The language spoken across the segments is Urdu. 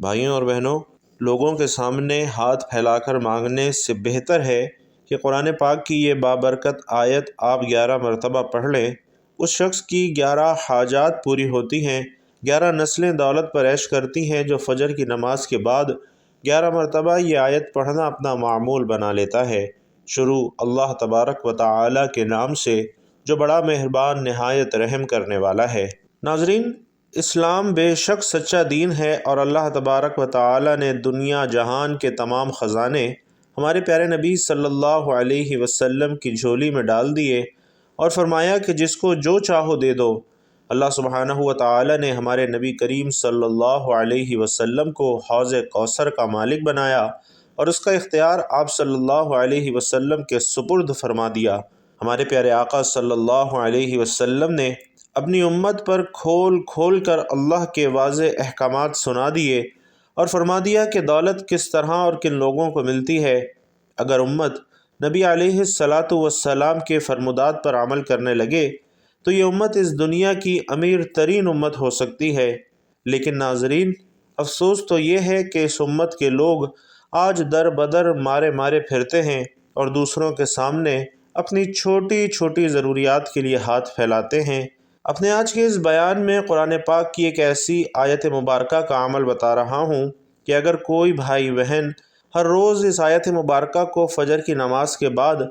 بھائیوں اور بہنوں، لوگوں کے سامنے ہاتھ پھیلا کر مانگنے سے بہتر ہے کہ قرآن پاک کی یہ بابرکت آیت آپ 11 مرتبہ پڑھ لیں۔ اس شخص کی 11 حاجات پوری ہوتی ہیں، 11 نسلیں دولت پر عیش کرتی ہیں جو فجر کی نماز کے بعد 11 مرتبہ یہ آیت پڑھنا اپنا معمول بنا لیتا ہے۔ شروع اللہ تبارک و تعالی کے نام سے جو بڑا مہربان نہایت رحم کرنے والا ہے۔ ناظرین، اسلام بے شک سچا دین ہے اور اللہ تبارک و تعالی نے دنیا جہان کے تمام خزانے ہمارے پیارے نبی صلی اللہ علیہ وسلم کی جھولی میں ڈال دیے اور فرمایا کہ جس کو جو چاہو دے دو۔ اللہ سبحانہ و تعالی نے ہمارے نبی کریم صلی اللہ علیہ وسلم کو حوض کوثر کا مالک بنایا اور اس کا اختیار آپ صلی اللہ علیہ وسلم کے سپرد فرما دیا۔ ہمارے پیارے آقا صلی اللہ علیہ وسلم نے اپنی امت پر کھول کھول کر اللہ کے واضح احکامات سنا دیے اور فرما دیا کہ دولت کس طرح اور کن لوگوں کو ملتی ہے۔ اگر امت نبی علیہ الصلاۃ والسلام کے فرمودات پر عمل کرنے لگے تو یہ امت اس دنیا کی امیر ترین امت ہو سکتی ہے۔ لیکن ناظرین، افسوس تو یہ ہے کہ اس امت کے لوگ آج در بدر مارے مارے پھرتے ہیں اور دوسروں کے سامنے اپنی چھوٹی چھوٹی ضروریات کے لیے ہاتھ پھیلاتے ہیں۔ اپنے آج کے اس بیان میں قرآن پاک کی ایک ایسی آیت مبارکہ کا عمل بتا رہا ہوں کہ اگر کوئی بھائی بہن ہر روز اس آیت مبارکہ کو فجر کی نماز کے بعد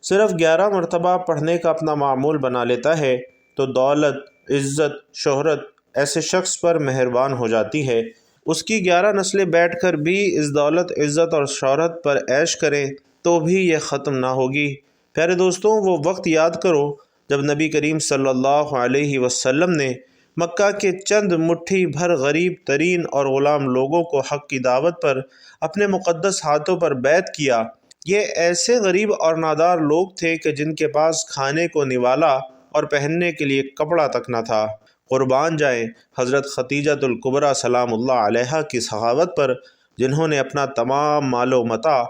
صرف 11 مرتبہ پڑھنے کا اپنا معمول بنا لیتا ہے تو دولت، عزت، شہرت ایسے شخص پر مہربان ہو جاتی ہے۔ اس کی 11 نسلیں بیٹھ کر بھی اس دولت، عزت اور شہرت پر عیش کریں تو بھی یہ ختم نہ ہوگی۔ پیارے دوستوں، وہ وقت یاد کرو جب نبی کریم صلی اللہ علیہ وسلم نے مکہ کے چند مٹھی بھر غریب ترین اور غلام لوگوں کو حق کی دعوت پر اپنے مقدس ہاتھوں پر بیعت کیا۔ یہ ایسے غریب اور نادار لوگ تھے کہ جن کے پاس کھانے کو نوالا اور پہننے کے لیے کپڑا تک نہ تھا۔ قربان جائیں حضرت خدیجہ الکبریٰ سلام اللہ علیہا کی سخاوت پر، جنہوں نے اپنا تمام مال و متاع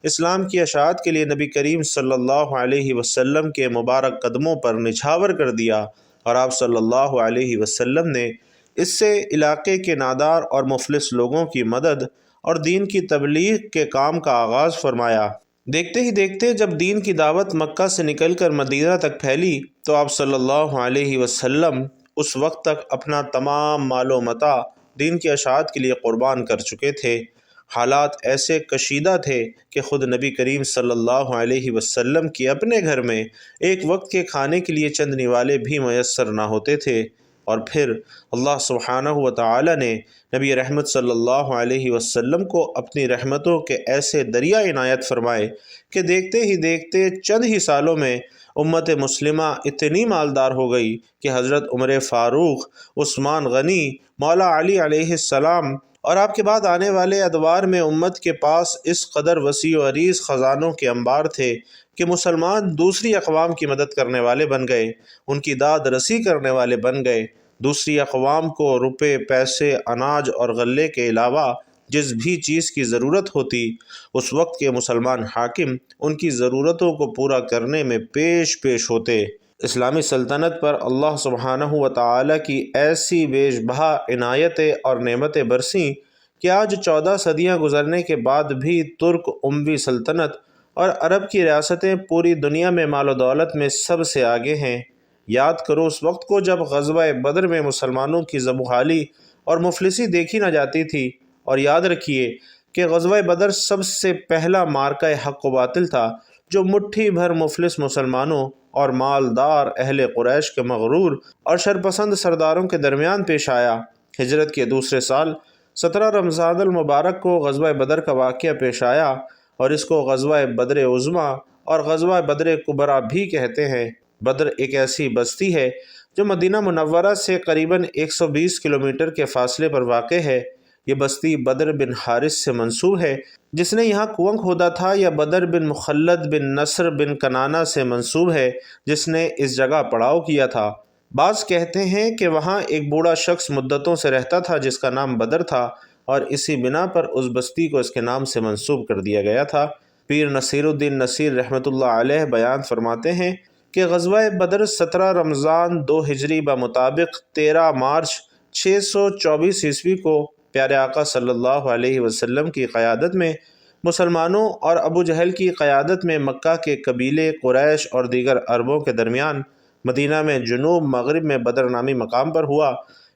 اسلام کی اشاعت کے لیے نبی کریم صلی اللہ علیہ وسلم کے مبارک قدموں پر نچھاور کر دیا، اور آپ صلی اللہ علیہ وسلم نے اس سے علاقے کے نادار اور مفلس لوگوں کی مدد اور دین کی تبلیغ کے کام کا آغاز فرمایا۔ دیکھتے ہی دیکھتے جب دین کی دعوت مکہ سے نکل کر مدینہ تک پھیلی تو آپ صلی اللہ علیہ وسلم اس وقت تک اپنا تمام مال و متاع دین کی اشاعت کے لیے قربان کر چکے تھے۔ حالات ایسے کشیدہ تھے کہ خود نبی کریم صلی اللہ علیہ وسلم کی اپنے گھر میں ایک وقت کے کھانے کے لیے چند نوالے بھی میسر نہ ہوتے تھے، اور پھر اللہ سبحانہ و تعالی نے نبی رحمت صلی اللہ علیہ وسلم کو اپنی رحمتوں کے ایسے دریا عنایت فرمائے کہ دیکھتے ہی دیکھتے چند ہی سالوں میں امت مسلمہ اتنی مالدار ہو گئی کہ حضرت عمر فاروق، عثمان غنی، مولا علی علیہ السلام اور آپ کے بعد آنے والے ادوار میں امت کے پاس اس قدر وسیع و عریض خزانوں کے انبار تھے کہ مسلمان دوسری اقوام کی مدد کرنے والے بن گئے، ان کی داد رسی کرنے والے بن گئے۔ دوسری اقوام کو روپے، پیسے، اناج اور غلے کے علاوہ جس بھی چیز کی ضرورت ہوتی، اس وقت کے مسلمان حاکم ان کی ضرورتوں کو پورا کرنے میں پیش ہوتے۔ اسلامی سلطنت پر اللہ سبحانہ و تعالی کی ایسی بیش بہا عنایتیں اور نعمتیں برسیں کہ آج 14 صدیاں گزرنے کے بعد بھی ترک اموی سلطنت اور عرب کی ریاستیں پوری دنیا میں مال و دولت میں سب سے آگے ہیں۔ یاد کرو اس وقت کو جب غزوہ بدر میں مسلمانوں کی زبوحالی اور مفلسی دیکھی نہ جاتی تھی، اور یاد رکھیے کہ غزوہ بدر سب سے پہلا معرکہ حق و باطل تھا جو مٹھی بھر مفلس مسلمانوں اور مالدار اہل قریش کے مغرور اور شرپسند سرداروں کے درمیان پیش آیا۔ ہجرت کے دوسرے سال 17 رمضان المبارک کو غزوہ بدر کا واقعہ پیش آیا، اور اس کو غزوہ بدر عظمیٰ اور غزوہ بدر کبریٰ بھی کہتے ہیں۔ بدر ایک ایسی بستی ہے جو مدینہ منورہ سے قریباً 120 کلومیٹر کے فاصلے پر واقع ہے۔ یہ بستی بدر بن حارث سے منسوب ہے جس نے یہاں کنواں کھودا تھا، یا بدر بن مخلد بن نصر بن کنانہ سے منسوب ہے جس نے اس جگہ پڑاؤ کیا تھا۔ بعض کہتے ہیں کہ وہاں ایک بوڑھا شخص مدتوں سے رہتا تھا جس کا نام بدر تھا، اور اسی بنا پر اس بستی کو اس کے نام سے منسوب کر دیا گیا تھا۔ پیر نصیر الدین نصیر رحمۃ اللہ علیہ بیان فرماتے ہیں کہ غزوہ بدر 17 رمضان 2 ہجری بمطابق 13 مارچ 624 عیسوی کو پیارے آقا صلی اللہ علیہ وسلم کی قیادت میں مسلمانوں اور ابو جہل کی قیادت میں مکہ کے قبیلے قریش اور دیگر عربوں کے درمیان مدینہ میں جنوب مغرب میں بدر نامی مقام پر ہوا۔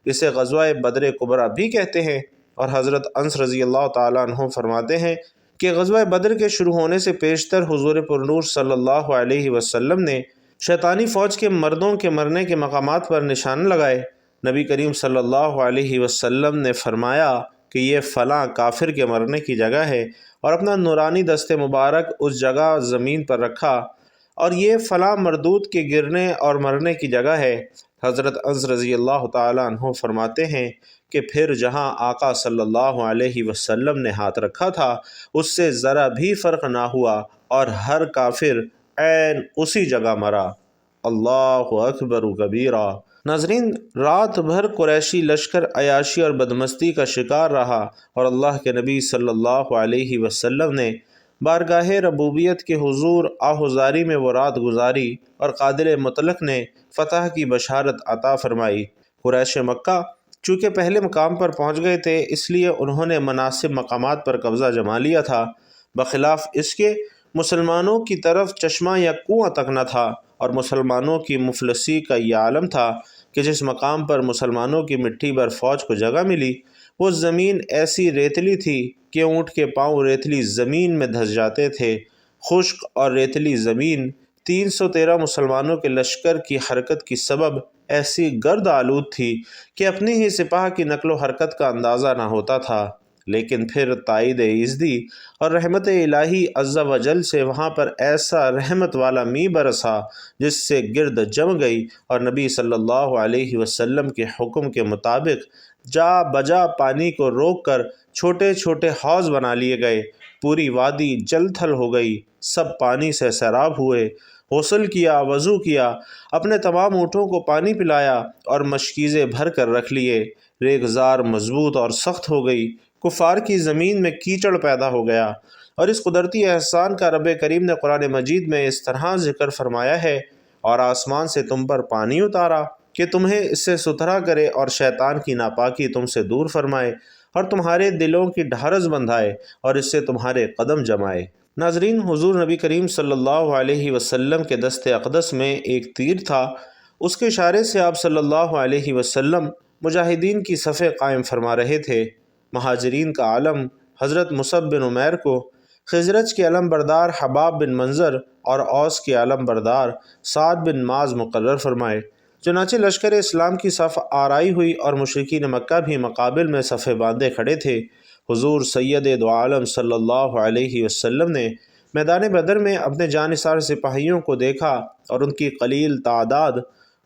اسے غزوہ بدر کبریٰ بھی کہتے ہیں، اور حضرت انس رضی اللہ تعالیٰ عنہ فرماتے ہیں کہ غزوہ بدر کے شروع ہونے سے پیشتر حضور پرنور صلی اللہ علیہ وسلم نے شیطانی فوج کے مردوں کے مرنے کے مقامات پر نشان لگائے۔ نبی کریم صلی اللہ علیہ وسلم نے فرمایا کہ یہ فلاں کافر کے مرنے کی جگہ ہے، اور اپنا نورانی دست مبارک اس جگہ زمین پر رکھا، اور یہ فلاں مردود کے گرنے اور مرنے کی جگہ ہے۔ حضرت انس رضی اللہ تعالیٰ عنہ فرماتے ہیں کہ پھر جہاں آقا صلی اللہ علیہ وسلم نے ہاتھ رکھا تھا اس سے ذرا بھی فرق نہ ہوا، اور ہر کافر عین اسی جگہ مرا۔ اللہ اکبر کبیرہ۔ ناظرین، رات بھر قریشی لشکر عیاشی اور بدمستی کا شکار رہا، اور اللہ کے نبی صلی اللہ علیہ وسلم نے بارگاہ ربوبیت کے حضور آہوزاری میں وہ رات گزاری، اور قادر مطلق نے فتح کی بشارت عطا فرمائی۔ قریش مکہ چونکہ پہلے مقام پر پہنچ گئے تھے، اس لیے انہوں نے مناسب مقامات پر قبضہ جما لیا تھا، بخلاف اس کے مسلمانوں کی طرف چشمہ یا کنواں تک نہ تھا، اور مسلمانوں کی مفلسی کا یہ عالم تھا کہ جس مقام پر مسلمانوں کی مٹھی بھر فوج کو جگہ ملی وہ زمین ایسی ریتلی تھی کہ اونٹ کے پاؤں ریتلی زمین میں دھس جاتے تھے۔ خشک اور ریتلی زمین 313 مسلمانوں کے لشکر کی حرکت کی سبب ایسی گرد آلود تھی کہ اپنی ہی سپاہ کی نقل و حرکت کا اندازہ نہ ہوتا تھا، لیکن پھر تائید ایزدی اور رحمت الہی عز و جل سے وہاں پر ایسا رحمت والا می برسا جس سے گرد جم گئی، اور نبی صلی اللہ علیہ وسلم کے حکم کے مطابق جا بجا پانی کو روک کر چھوٹے چھوٹے حوض بنا لیے گئے۔ پوری وادی جل تھل ہو گئی، سب پانی سے سیراب ہوئے، غسل کیا، وضو کیا، اپنے تمام اونٹوں کو پانی پلایا اور مشکیزیں بھر کر رکھ لیے۔ ریگزار مضبوط اور سخت ہو گئی، کفار کی زمین میں کیچڑ پیدا ہو گیا، اور اس قدرتی احسان کا رب کریم نے قرآن مجید میں اس طرح ذکر فرمایا ہے، اور آسمان سے تم پر پانی اتارا کہ تمہیں اس سے ستھرا کرے اور شیطان کی ناپاکی تم سے دور فرمائے، اور تمہارے دلوں کی ڈھارس بندھائے اور اس سے تمہارے قدم جمائے۔ ناظرین، حضور نبی کریم صلی اللہ علیہ وسلم کے دست اقدس میں ایک تیر تھا، اس کے اشارے سے آپ صلی اللہ علیہ وسلم مجاہدین کی صفیں قائم فرما رہے تھے۔ مہاجرین کا علم حضرت مصعب بن عمیر کو، خزرج کے علم بردار حباب بن منظر اور اوس کے علم بردار سعد بن معاذ مقرر فرمائے۔ چنانچہ لشکر اسلام کی صف آرائی ہوئی، اور مشرکین مکہ بھی مقابل میں صفیں باندھے کھڑے تھے۔ حضور سید دو عالم صلی اللہ علیہ وسلم نے میدان بدر میں اپنے جانثار سپاہیوں کو دیکھا، اور ان کی قلیل تعداد،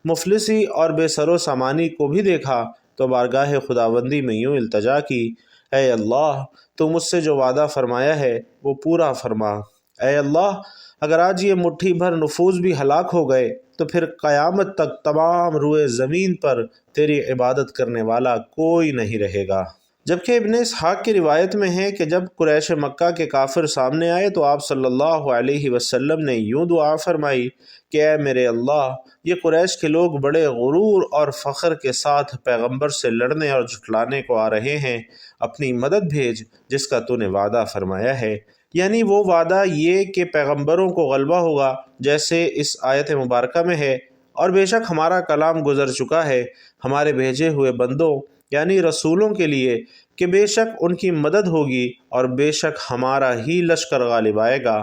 مفلسی اور بے سر و سامانی کو بھی دیکھا، تو بارگاہ خداوندی میں یوں التجا کی: اے اللہ، تو مجھ سے جو وعدہ فرمایا ہے وہ پورا فرما۔ اے اللہ، اگر آج یہ مٹھی بھر نفوس بھی ہلاک ہو گئے تو پھر قیامت تک تمام روئے زمین پر تیری عبادت کرنے والا کوئی نہیں رہے گا۔ جبکہ ابن اسحاق کی روایت میں ہے کہ جب قریش مکہ کے کافر سامنے آئے تو آپ صلی اللہ علیہ وسلم نے یوں دعا فرمائی کہ اے میرے اللہ، یہ قریش کے لوگ بڑے غرور اور فخر کے ساتھ پیغمبر سے لڑنے اور جھٹلانے کو آ رہے ہیں، اپنی مدد بھیج جس کا تو نے وعدہ فرمایا ہے، یعنی وہ وعدہ یہ کہ پیغمبروں کو غلبہ ہوگا جیسے اس آیت مبارکہ میں ہے، اور بے شک ہمارا کلام گزر چکا ہے ہمارے بھیجے ہوئے بندوں یعنی رسولوں کے لیے کہ بے شک ان کی مدد ہوگی، اور بے شک ہمارا ہی لشکر غالب آئے گا۔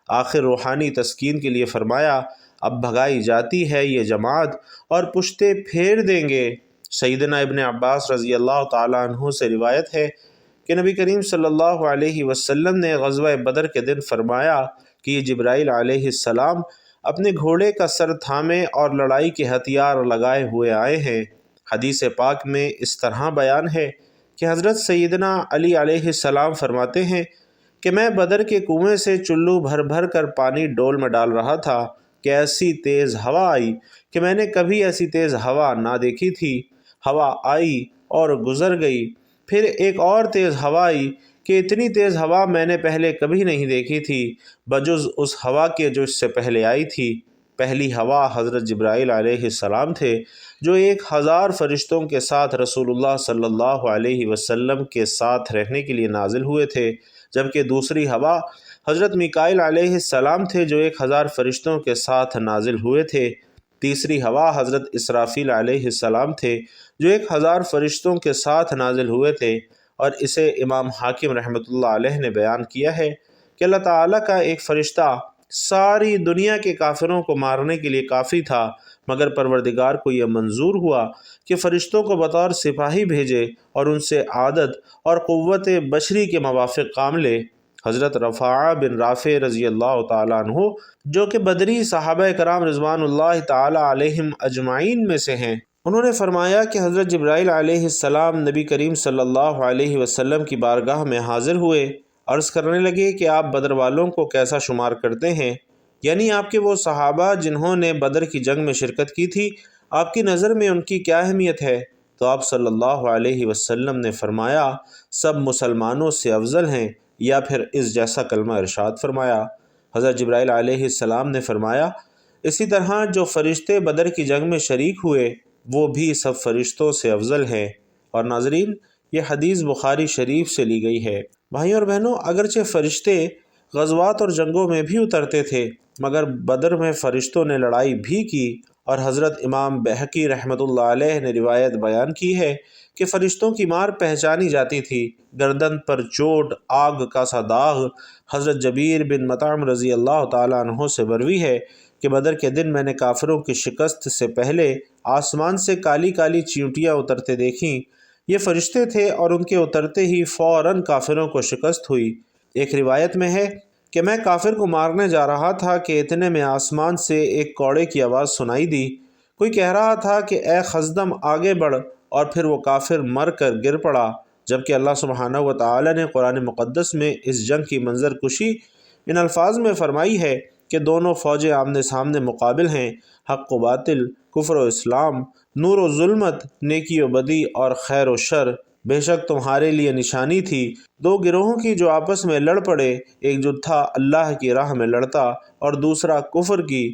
آخر روحانی تسکین کے لیے فرمایا: اب بھگائی جاتی ہے یہ جماعت اور پشتے پھیر دیں گے۔ سیدنا ابن عباس رضی اللہ تعالیٰ عنہ سے روایت ہے کہ نبی کریم صلی اللہ علیہ وسلم نے غزوہ بدر کے دن فرمایا کہ یہ جبرائیل علیہ السلام اپنے گھوڑے کا سر تھامے اور لڑائی کے ہتھیار لگائے ہوئے آئے ہیں۔ حدیث پاک میں اس طرح بیان ہے کہ حضرت سیدنا علی علیہ السلام فرماتے ہیں کہ میں بدر کے کنویں سے چلو بھر بھر کر پانی ڈول میں ڈال رہا تھا کہ ایسی تیز ہوا آئی کہ میں نے کبھی ایسی تیز ہوا نہ دیکھی تھی۔ ہوا آئی اور گزر گئی، پھر ایک اور تیز ہوا آئی کہ اتنی تیز ہوا میں نے پہلے کبھی نہیں دیکھی تھی بجز اس ہوا کے جو اس سے پہلے آئی تھی۔ پہلی ہوا حضرت جبرائیل علیہ السلام تھے جو 1000 فرشتوں کے ساتھ رسول اللہ صلی اللہ علیہ وسلم کے ساتھ رہنے کے لیے نازل ہوئے تھے، جبکہ دوسری ہوا حضرت میکائیل علیہ السلام تھے جو 1000 فرشتوں کے ساتھ نازل ہوئے تھے۔ تیسری ہوا حضرت اسرافیل علیہ السلام تھے جو 1000 فرشتوں کے ساتھ نازل ہوئے تھے، اور اسے امام حاکم رحمۃ اللہ علیہ نے بیان کیا ہے کہ اللہ تعالیٰ کا ایک فرشتہ ساری دنیا کے کافروں کو مارنے کے لیے کافی تھا، مگر پروردگار کو یہ منظور ہوا کہ فرشتوں کو بطور سپاہی بھیجے اور ان سے عادت اور قوت بشری کے موافق کام لے۔ حضرت رفاعہ بن رافع رضی اللہ تعالیٰ عنہ جو کہ بدری صحابہ کرام رضوان اللہ تعالیٰ علیہم اجمعین میں سے ہیں، انہوں نے فرمایا کہ حضرت جبرائیل علیہ السلام نبی کریم صلی اللہ علیہ وسلم کی بارگاہ میں حاضر ہوئے، عرض کرنے لگے کہ آپ بدر والوں کو کیسا شمار کرتے ہیں، یعنی آپ کے وہ صحابہ جنہوں نے بدر کی جنگ میں شرکت کی تھی، آپ کی نظر میں ان کی کیا اہمیت ہے؟ تو آپ صلی اللہ علیہ وسلم نے فرمایا سب مسلمانوں سے افضل ہیں، یا پھر اس جیسا کلمہ ارشاد فرمایا۔ حضرت جبرائیل علیہ السلام نے فرمایا اسی طرح جو فرشتے بدر کی جنگ میں شریک ہوئے وہ بھی سب فرشتوں سے افضل ہیں۔ اور ناظرین، یہ حدیث بخاری شریف سے لی گئی ہے۔ بھائیوں اور بہنوں، اگرچہ فرشتے غزوات اور جنگوں میں بھی اترتے تھے، مگر بدر میں فرشتوں نے لڑائی بھی کی، اور حضرت امام بہقی رحمۃ اللہ علیہ نے روایت بیان کی ہے کہ فرشتوں کی مار پہچانی جاتی تھی، گردن پر چوٹ، آگ کا سا داغ۔ حضرت جبیر بن مطعم رضی اللہ تعالیٰ عنہ سے مروی ہے کہ بدر کے دن میں نے کافروں کی شکست سے پہلے آسمان سے کالی کالی چیونٹیاں اترتے دیکھیں، یہ فرشتے تھے، اور ان کے اترتے ہی فوراً کافروں کو شکست ہوئی۔ ایک روایت میں ہے کہ میں کافر کو مارنے جا رہا تھا کہ اتنے میں آسمان سے ایک کوڑے کی آواز سنائی دی، کوئی کہہ رہا تھا کہ اے خزدم آگے بڑھ، اور پھر وہ کافر مر کر گر پڑا، جبکہ اللہ سبحانہ و تعالی نے قرآن مقدس میں اس جنگ کی منظر کشی ان الفاظ میں فرمائی ہے کہ دونوں فوجیں آمنے سامنے مقابل ہیں، حق و باطل، کفر و اسلام، نور و ظلمت، نیکی و بدی اور خیر و شر، بے شک تمہارے لیے نشانی تھی دو گروہوں کی جو آپس میں لڑ پڑے، ایک جو تھا اللہ کی راہ میں لڑتا اور دوسرا کفر کی،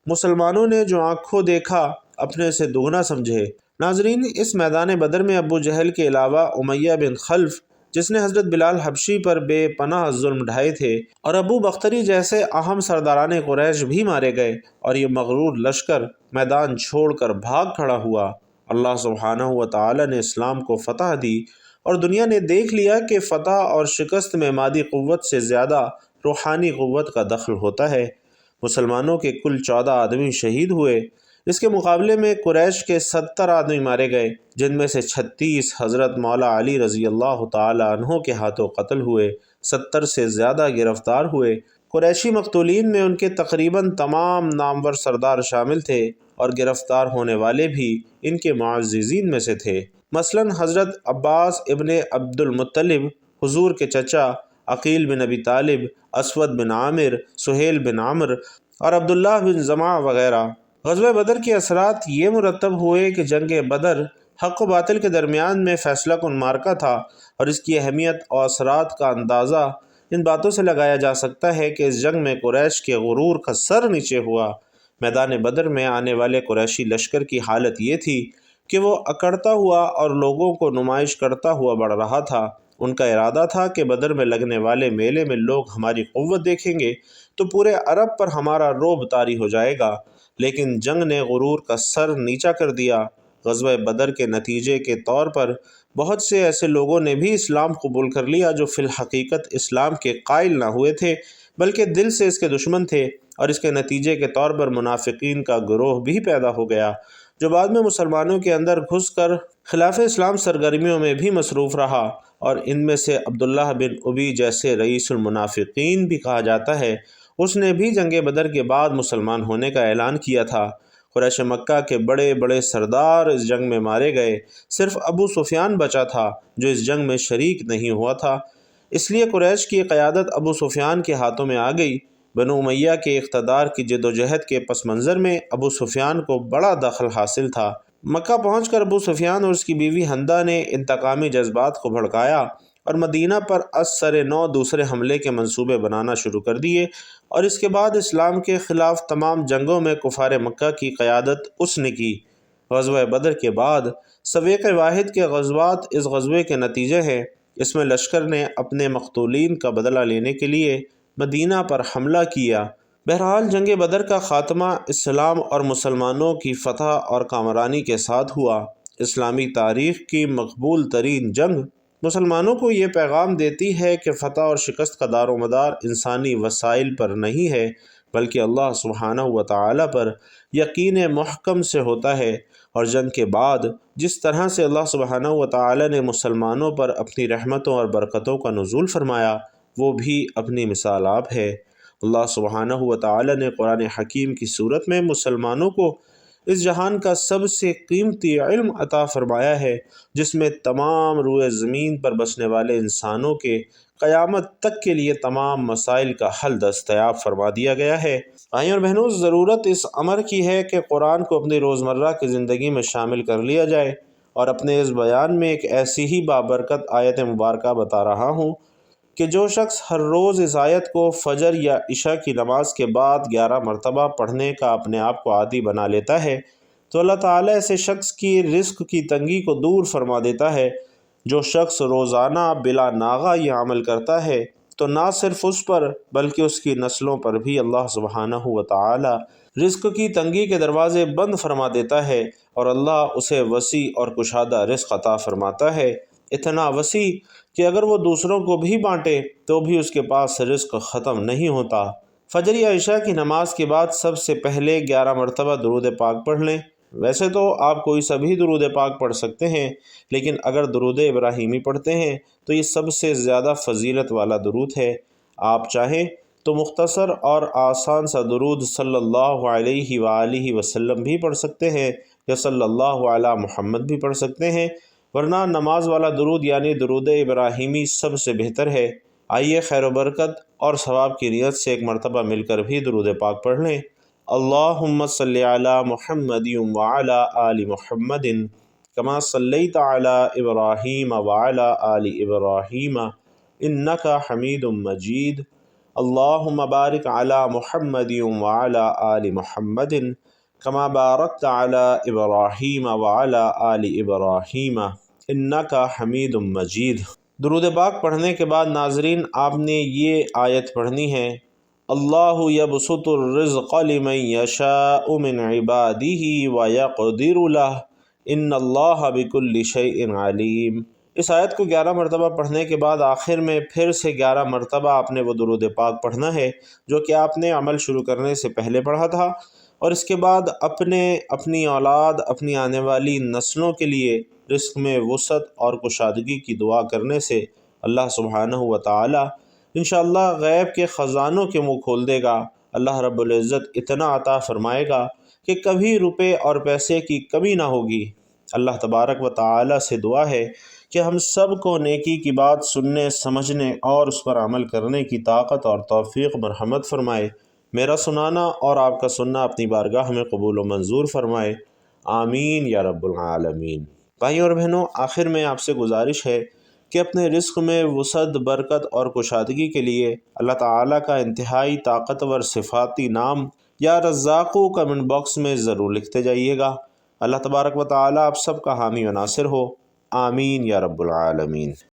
مسلمانوں نے جو آنکھوں دیکھا اپنے سے دگنا سمجھے۔ ناظرین، اس میدان بدر میں ابو جہل کے علاوہ امیہ بن خلف جس نے حضرت بلال حبشی پر بے پناہ ظلم ڈھائے تھے، اور ابو بختری جیسے اہم سرداران قریش بھی مارے گئے، اور یہ مغرور لشکر میدان چھوڑ کر بھاگ کھڑا ہوا۔ اللہ سبحانہ و تعالی نے اسلام کو فتح دی، اور دنیا نے دیکھ لیا کہ فتح اور شکست میں مادی قوت سے زیادہ روحانی قوت کا دخل ہوتا ہے۔ مسلمانوں کے کل 14 آدمی شہید ہوئے، اس کے مقابلے میں قریش کے 70 آدمی مارے گئے، جن میں سے 36 حضرت مولا علی رضی اللہ تعالی عنہ کے ہاتھوں قتل ہوئے، 70 سے زیادہ گرفتار ہوئے۔ قریشی مقتولین میں ان کے تقریباً تمام نامور سردار شامل تھے، اور گرفتار ہونے والے بھی ان کے معززین میں سے تھے، مثلاً حضرت عباس ابن عبد المطلب، حضور کے چچا، عقیل بن ابی طالب، اسود بن عامر، سہیل بن عمر اور عبداللہ بن زمعہ وغیرہ۔ غزوہ بدر کے اثرات یہ مرتب ہوئے کہ جنگ بدر حق و باطل کے درمیان میں فیصلہ کن معرکہ تھا، اور اس کی اہمیت اور اثرات کا اندازہ ان باتوں سے لگایا جا سکتا ہے کہ اس جنگ میں قریش کے غرور کا سر نیچے ہوا۔ میدان بدر میں آنے والے قریشی لشکر کی حالت یہ تھی کہ وہ اکڑتا ہوا اور لوگوں کو نمائش کرتا ہوا بڑھ رہا تھا۔ ان کا ارادہ تھا کہ بدر میں لگنے والے میلے میں لوگ ہماری قوت دیکھیں گے تو پورے عرب پر ہمارا رعب طاری ہو جائے گا، لیکن جنگ نے غرور کا سر نیچا کر دیا۔ غزوہ بدر کے نتیجے کے طور پر بہت سے ایسے لوگوں نے بھی اسلام قبول کر لیا جو فی الحقیقت اسلام کے قائل نہ ہوئے تھے، بلکہ دل سے اس کے دشمن تھے، اور اس کے نتیجے کے طور پر منافقین کا گروہ بھی پیدا ہو گیا، جو بعد میں مسلمانوں کے اندر گھس کر خلاف اسلام سرگرمیوں میں بھی مصروف رہا، اور ان میں سے عبداللہ بن ابی جیسے رئیس المنافقین بھی کہا جاتا ہے، اس نے بھی جنگ بدر کے بعد مسلمان ہونے کا اعلان کیا تھا۔ قریش مکہ کے بڑے بڑے سردار اس جنگ میں مارے گئے، صرف ابو سفیان بچا تھا جو اس جنگ میں شریک نہیں ہوا تھا، اس لیے قریش کی قیادت ابو سفیان کے ہاتھوں میں آ گئی۔ بنو امیہ کے اقتدار کی جد و جہد کے پس منظر میں ابو سفیان کو بڑا دخل حاصل تھا۔ مکہ پہنچ کر ابو سفیان اور اس کی بیوی حندہ نے انتقامی جذبات کو بھڑکایا اور مدینہ پر از سر نو دوسرے حملے کے منصوبے بنانا شروع کر دیے، اور اس کے بعد اسلام کے خلاف تمام جنگوں میں کفار مکہ کی قیادت اس نے کی۔ غزوہ بدر کے بعد سویق واحد کے غزوات اس غزوے کے نتیجے ہیں۔ اس میں لشکر نے اپنے مقتولین کا بدلہ لینے کے لیے مدینہ پر حملہ کیا۔ بہرحال جنگ بدر کا خاتمہ اسلام اور مسلمانوں کی فتح اور کامرانی کے ساتھ ہوا۔ اسلامی تاریخ کی مقبول ترین جنگ مسلمانوں کو یہ پیغام دیتی ہے کہ فتح اور شکست کا دار و مدار انسانی وسائل پر نہیں ہے، بلکہ اللہ سبحانہ و تعالی پر یقین محکم سے ہوتا ہے۔ اور جنگ کے بعد جس طرح سے اللہ سبحانہ و تعالی نے مسلمانوں پر اپنی رحمتوں اور برکتوں کا نزول فرمایا، وہ بھی اپنی مثال آپ ہے۔ اللہ سبحانہ و تعالی نے قرآن حکیم کی صورت میں مسلمانوں کو اس جہان کا سب سے قیمتی علم عطا فرمایا ہے، جس میں تمام روئے زمین پر بسنے والے انسانوں کے قیامت تک کے لیے تمام مسائل کا حل دستیاب فرما دیا گیا ہے۔ بھائیوں اور بہنوں، ضرورت اس امر کی ہے کہ قرآن کو اپنی روزمرہ کی زندگی میں شامل کر لیا جائے، اور اپنے اس بیان میں ایک ایسی ہی بابرکت آیت مبارکہ بتا رہا ہوں کہ جو شخص ہر روز اس آیت کو فجر یا عشاء کی نماز کے بعد 11 مرتبہ پڑھنے کا اپنے آپ کو عادی بنا لیتا ہے تو اللہ تعالیٰ ایسے شخص کی رزق کی تنگی کو دور فرما دیتا ہے۔ جو شخص روزانہ بلا ناغہ یہ عمل کرتا ہے تو نہ صرف اس پر بلکہ اس کی نسلوں پر بھی اللہ سبحانہ و تعالی رزق کی تنگی کے دروازے بند فرما دیتا ہے، اور اللہ اسے وسیع اور کشادہ رزق عطا فرماتا ہے، اتنا وسیع کہ اگر وہ دوسروں کو بھی بانٹے تو بھی اس کے پاس رزق ختم نہیں ہوتا۔ فجر یا عشاء کی نماز کے بعد سب سے پہلے 11 مرتبہ درود پاک پڑھ لیں۔ ویسے تو آپ کوئی سبھی درود پاک پڑھ سکتے ہیں، لیکن اگر درود ابراہیمی پڑھتے ہیں تو یہ سب سے زیادہ فضیلت والا درود ہے۔ آپ چاہیں تو مختصر اور آسان سا درود صلی اللہ علیہ وآلہ وسلم بھی پڑھ سکتے ہیں، یا صلی اللہ علی محمد بھی پڑھ سکتے ہیں، ورنہ نماز والا درود یعنی درود ابراہیمی سب سے بہتر ہے۔ آئیے خیر و برکت اور ثواب کی نیت سے ایک مرتبہ مل کر بھی درود پاک پڑھ لیں۔ اللہم صلی علی محمد وعلی آل محمد کما صلیت علی ابراہیم وعلی آل ابراہیم انک حمید مجید۔ اللہم بارک علی محمد وعلی آل محمد کما بارکت علی ابراہیم وعلی آل ابراہیم انک حمید مجید۔ درود پاک پڑھنے کے بعد ناظرین آپ نے یہ آیت پڑھنی ہے، اللہ یبسط الرزق لمن یشاء من عبادہ ویقدر لہ ان اللہ بکل شیء علیم۔ اس آیت کو 11 مرتبہ پڑھنے کے بعد آخر میں پھر سے 11 مرتبہ آپ نے وہ درود پاک پڑھنا ہے جو کہ آپ نے عمل شروع کرنے سے پہلے پڑھا تھا، اور اس کے بعد اپنی اولاد، اپنی آنے والی نسلوں کے لیے رزق میں وسعت اور کشادگی کی دعا کرنے سے اللہ سبحانہ و تعالی انشاءاللہ غیب کے خزانوں کے منہ کھول دے گا۔ اللہ رب العزت اتنا عطا فرمائے گا کہ کبھی روپے اور پیسے کی کمی نہ ہوگی۔ اللہ تبارک و تعالی سے دعا ہے کہ ہم سب کو نیکی کی بات سننے، سمجھنے اور اس پر عمل کرنے کی طاقت اور توفیق مرحمت فرمائے۔ میرا سنانا اور آپ کا سننا اپنی بارگاہ میں قبول و منظور فرمائے، آمین یا رب العالمین۔ بھائیوں اور بہنوں، آخر میں آپ سے گزارش ہے کہ اپنے رزق میں وسعت، برکت اور کشادگی کے لیے اللہ تعالیٰ کا انتہائی طاقتور صفاتی نام یا رزاقو کمنٹ باکس میں ضرور لکھتے جائیے گا۔ اللہ تبارک و تعالیٰ آپ سب کا حامی و ناصر ہو، آمین یا رب العالمین۔